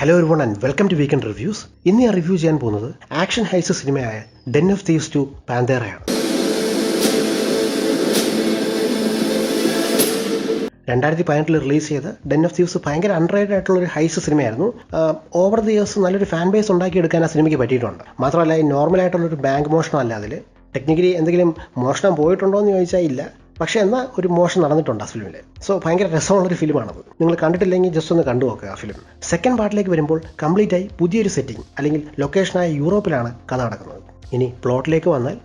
Hello everyone and welcome to weekend reviews. ഇന്ന് ഞാൻ review ചെയ്യാൻ പോകുന്നത് ആക്ഷൻ ഹൈസ് സിനിമയായ ഡെൻ ഓഫ് തീവ്സ് 2 പാന്തേറയാണ്. 2018 റിലീസ് ചെയ്ത ഡെൻ ഓഫ് തീവ്സ് ഭയങ്കര അൺറേറ്റഡ് ആയിട്ടുള്ള ഒരു ഹൈസ് സിനിമയായിരുന്നു. ഓവർ ദി ഇയേഴ്സ് നല്ലൊരു ഫാൻ ബേസ് ഉണ്ടാക്കിയെടുക്കാൻ ആ സിനിമയ്ക്ക് പറ്റിയിട്ടുണ്ട്. മാത്രമല്ല ഈ നോർമലായിട്ടുള്ളൊരു ബാങ്ക് മോഷണമല്ല. അതിൽ ടെക്നിക്കലി എന്തെങ്കിലും മോഷണം പോയിട്ടുണ്ടോ എന്ന് ചോദിച്ചാൽ ഇല്ല, പക്ഷേ എന്നാൽ ഒരു മോഷൻ നടന്നിട്ടുണ്ട് ആ ഫിലിമിൽ. സോ ഭയങ്കര രസമുള്ളൊരു ഫിലിമാണത്. നിങ്ങൾ കണ്ടിട്ടില്ലെങ്കിൽ ജസ്റ്റ് ഒന്ന് കണ്ടു നോക്കുക ആ ഫിലിം. സെക്കൻഡ് പാർട്ടിലേക്ക് വരുമ്പോൾ കംപ്ലീറ്റ് ആയി പുതിയൊരു സെറ്റിംഗ് അല്ലെങ്കിൽ ലൊക്കേഷനായ യൂറോപ്പിലാണ് കഥ നടക്കുന്നത്. ഇനി പ്ലോട്ടിലേക്ക് വന്നാൽ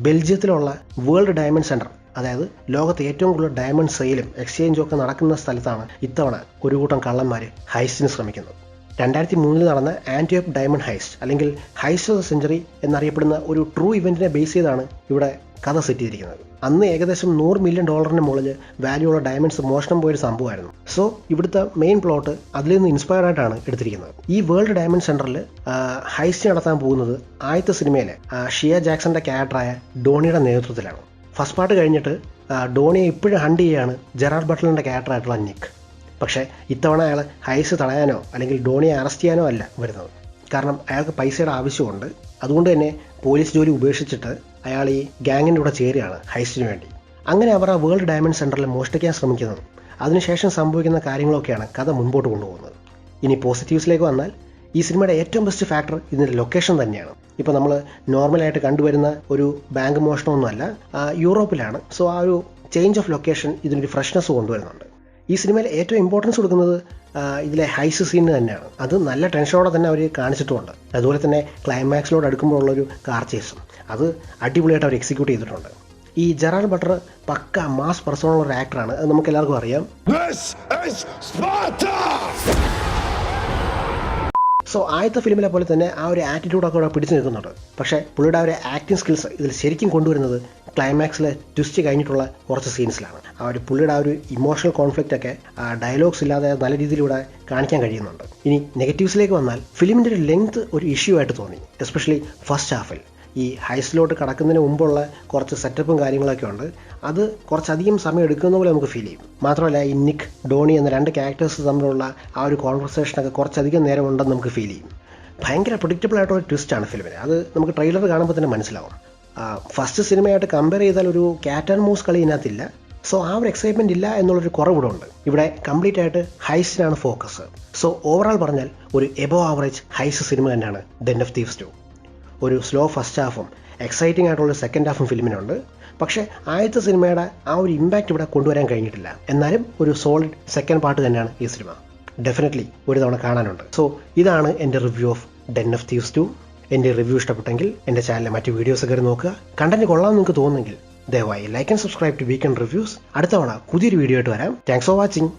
ബെൽജിയത്തിലുള്ള വേൾഡ് ഡയമണ്ട് സെൻറ്റർ, അതായത് ലോകത്തെ ഏറ്റവും കൂടുതൽ ഡയമണ്ട് സെയിലും എക്സ്ചേഞ്ചും ഒക്കെ നടക്കുന്ന സ്ഥലത്താണ് ഇത്തവണ ഒരു കൂട്ടം കള്ളന്മാർ ഹൈസ്റ്റിന് ശ്രമിക്കുന്നത്. 2003 നടന്ന ആൻറ്റിയോപ്പ് ഡയമണ്ട് ഹൈസ്റ്റ് അല്ലെങ്കിൽ ഹൈസ്റ്റ് ഓഫ് ദ സെഞ്ചുറി എന്നറിയപ്പെടുന്ന ഒരു ട്രൂ ഇവൻറ്റിനെ ബേസ് ചെയ്താണ് ഇവിടെ കഥ സെറ്റ് ചെയ്തിരിക്കുന്നത്. അന്ന് ഏകദേശം $100 മില്യൺ മുകളിൽ വാല്യൂ ഉള്ള ഡയമണ്ട്സ് മോഷണം പോയൊരു സംഭവമായിരുന്നു. സോ ഇവിടുത്തെ മെയിൻ പ്ലോട്ട് അതിൽ നിന്ന് ഇൻസ്പയർഡ് ആയിട്ടാണ് എടുത്തിരിക്കുന്നത്. ഈ വേൾഡ് ഡയമണ്ട് സെൻറ്ററിൽ ഹൈസ്റ്റ് നടത്താൻ പോകുന്നത് ആദ്യത്തെ സിനിമയിലെ ഷിയ ജാക്സന്റെ ക്യാരക്ടറായ ഡോണിയുടെ നേതൃത്വത്തിലാണ്. ഫസ്റ്റ് പാർട്ട് കഴിഞ്ഞിട്ട് ഡോണിയെ ഇപ്പോഴും ഹണ്ട് ചെയ്യുകയാണ് ജെറാർഡ് ബട്ട്ലറിൻ്റെ ക്യാരക്ടറായിട്ടുള്ള നിക്ക്. പക്ഷേ ഇത്തവണ അയാൾ ഹൈസ് തടയാനോ അല്ലെങ്കിൽ ഡോണിയെ അറസ്റ്റ് ചെയ്യാനോ അല്ല വരുന്നത്. കാരണം അയാൾക്ക് പൈസയുടെ ആവശ്യമുണ്ട്. അതുകൊണ്ട് തന്നെ പോലീസ് ജോലി ഉപേക്ഷിച്ചിട്ട് അയാൾ ഈ ഗ്യാങ്ങിൻ്റെ കൂടെ ചേരുകയാണ് ഹൈസ്റ്റിന് വേണ്ടി. അങ്ങനെ അവർ ആ വേൾഡ് ഡയമണ്ട് സെൻറ്ററിൽ മോഷ്ടിക്കാൻ ശ്രമിക്കുന്നത്. അതിനുശേഷം സംഭവിക്കുന്ന കാര്യങ്ങളൊക്കെയാണ് കഥ മുൻപോട്ട് കൊണ്ടുപോകുന്നത്. ഇനി പോസിറ്റീവ്സിലേക്ക് വന്നാൽ ഈ സിനിമയുടെ ഏറ്റവും ബെസ്റ്റ് ഫാക്ടർ ഇതിൻ്റെ ലൊക്കേഷൻ തന്നെയാണ്. ഇപ്പോൾ നമ്മൾ നോർമലായിട്ട് കണ്ടുവരുന്ന ഒരു ബാങ്ക് മോഷണമൊന്നുമല്ല, യൂറോപ്പിലാണ്. സോ ആ ഒരു ചേഞ്ച് ഓഫ് ലൊക്കേഷൻ ഇതിനൊരു ഫ്രഷ്നെസ് കൊണ്ടുവരുന്നുണ്ട്. ഈ സിനിമയിൽ ഏറ്റവും ഇമ്പോർട്ടൻസ് കൊടുക്കുന്നത് ഇതിലെ ഹൈസ് സീനിന് തന്നെയാണ്. അത് നല്ല ടെൻഷനോടെ തന്നെ അവർ കാണിച്ചിട്ടുമുണ്ട്. അതുപോലെ തന്നെ ക്ലൈമാക്സിലോട് അടുക്കുമ്പോഴുള്ളൊരു കാർ ചേസും അത് അടിപൊളിയായിട്ട് അവർ എക്സിക്യൂട്ട് ചെയ്തിട്ടുണ്ട്. ഈ ജെറാർഡ് ബട്ട്ലർ പക്ക മാസ് പേഴ്സണുള്ള ഒരു ആക്ടറാണ്, അത് നമുക്ക് എല്ലാവർക്കും അറിയാം. സോ ആദ്യത്തെ ഫിലിമിലെ പോലെ തന്നെ ആ ഒരു ആറ്റിറ്റ്യൂഡൊക്കെ അവിടെ പിടിച്ചു നിൽക്കുന്നുണ്ട്. പക്ഷേ പുള്ളിയുടെ ആ ഒരു ആക്ടിങ് സ്കിൽസ് ഇതിൽ ശരിക്കും കൊണ്ടുവരുന്നത് ക്ലൈമാക്സിലെ ട്വിസ്റ്റ് കഴിഞ്ഞിട്ടുള്ള കുറച്ച് സീൻസിലാണ്. ആ ഒരു പുള്ളിയുടെ ആ ഒരു ഇമോഷണൽ കോൺഫ്ലിക്റ്റ് ഒക്കെ ഡയലോഗ്സ് ഇല്ലാതെ നല്ല രീതിയിലൂടെ കാണിക്കാൻ കഴിയുന്നുണ്ട്. ഇനി നെഗറ്റീവ്സിലേക്ക് വന്നാൽ ഫിലിമിൻ്റെ ഒരു ലെങ്ത് ഒരു ഇഷ്യൂ ആയിട്ട് തോന്നി, എസ്പെഷ്യലി ഫസ്റ്റ് ഹാഫിൽ. ഈ ഹൈസിലോട്ട് കടക്കുന്നതിന് മുമ്പുള്ള കുറച്ച് സെറ്റപ്പും കാര്യങ്ങളൊക്കെ ഉണ്ട്. അത് കുറച്ചധികം സമയം എടുക്കുന്ന പോലെ നമുക്ക് ഫീൽ ചെയ്യും. മാത്രമല്ല ഈ നിക്ക്, ഡോണി എന്ന രണ്ട് ക്യാരക്ടേഴ്സ് തമ്മിലുള്ള ആ ഒരു കോൺവെർസേഷനൊക്കെ കുറച്ചധികം നേരം ഉണ്ടെന്ന് നമുക്ക് ഫീൽ ചെയ്യും. ഭയങ്കര പ്രഡിക്റ്റബിൾ ആയിട്ടുള്ള ട്വിസ്റ്റാണ് ഫിലിമിന്. അത് നമുക്ക് ട്രെയിലർ കാണുമ്പോൾ തന്നെ മനസ്സിലാവും. ഫസ്റ്റ് സിനിമയായിട്ട് കമ്പയർ ചെയ്താൽ ഒരു ക്യാറ്റ് ആൻഡ് മൂസ് കളി ഇതിനകത്തില്ല. സോ ആ ഒരു എക്സൈറ്റ്മെൻറ്റ് ഇല്ല എന്നുള്ളൊരു കുറവിവിടെ ഉണ്ട്. ഇവിടെ കംപ്ലീറ്റ് ആയിട്ട് ഹൈസിനാണ് ഫോക്കസ്. സോ ഓവറോൾ പറഞ്ഞാൽ ഒരു എബോ ആവറേജ് ഹൈസ് സിനിമ തന്നെയാണ് ഡെൻ ഓഫ് തീവ്സ് 2. ഒരു സ്ലോ ഫസ്റ്റ് ഹാഫും എക്സൈറ്റിംഗ് ആയിട്ടുള്ള സെക്കൻഡ് ഹാഫും ഫിലിമിനുണ്ട്. പക്ഷേ ആദ്യത്തെ സിനിമയുടെ ആ ഒരു ഇമ്പാക്റ്റ് ഇവിടെ കൊണ്ടുവരാൻ കഴിഞ്ഞിട്ടില്ല. എന്നാലും ഒരു സോളിഡ് സെക്കൻഡ് പാർട്ട് തന്നെയാണ് ഈ സിനിമ. ഡെഫിനറ്റ്ലി ഒരു തവണ കാണാനുണ്ട്. സോ ഇതാണ് എൻ്റെ review of Den of thieves 2. എൻ്റെ റിവ്യൂ ഇഷ്ടപ്പെട്ടെങ്കിൽ എൻ്റെ ചാനലിലെ മറ്റ് വീഡിയോസ് കയറി നോക്കുക. കണ്ടന്റ് കൊള്ളാമെന്ന് നിങ്ങൾക്ക് തോന്നുന്നെങ്കിൽ ദയവായി like and subscribe to weekend reviews. അടുത്ത തവണ പുതിയൊരു വീഡിയോ ആയിട്ട് വരാം. Thanks for watching.